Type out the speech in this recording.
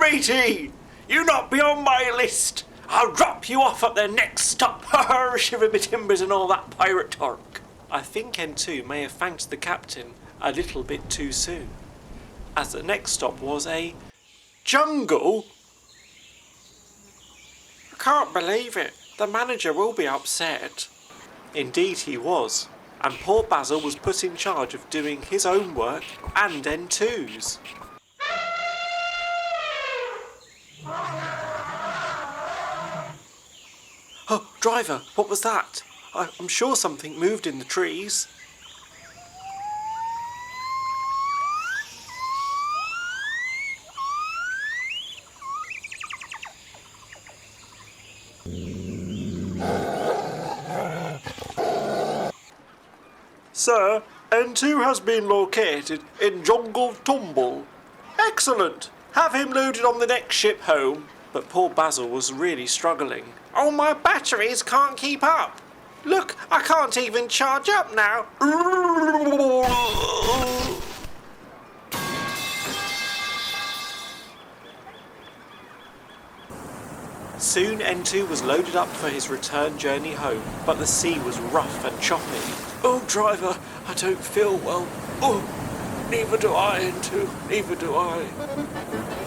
matey! You not be on my list. I'll drop you off at the next stop. Shiver me timbers and all that pirate talk. I think N2 may have thanked the captain a little bit too soon, as the next stop was a jungle. I can't believe it. The manager will be upset. Indeed he was, and poor Basil was put in charge of doing his own work and N2's. Oh, driver, what was that? I'm sure something moved in the trees. Sir, N2 has been located in Jungle Tumble. Excellent! Have him loaded on the next ship home. But poor Basil was really struggling. Oh, my batteries can't keep up. Look, I can't even charge up now. Soon N2 was loaded up for his return journey home, but the sea was rough and choppy. Oh, driver, I don't feel well. Oh, neither do I, N2, neither do I.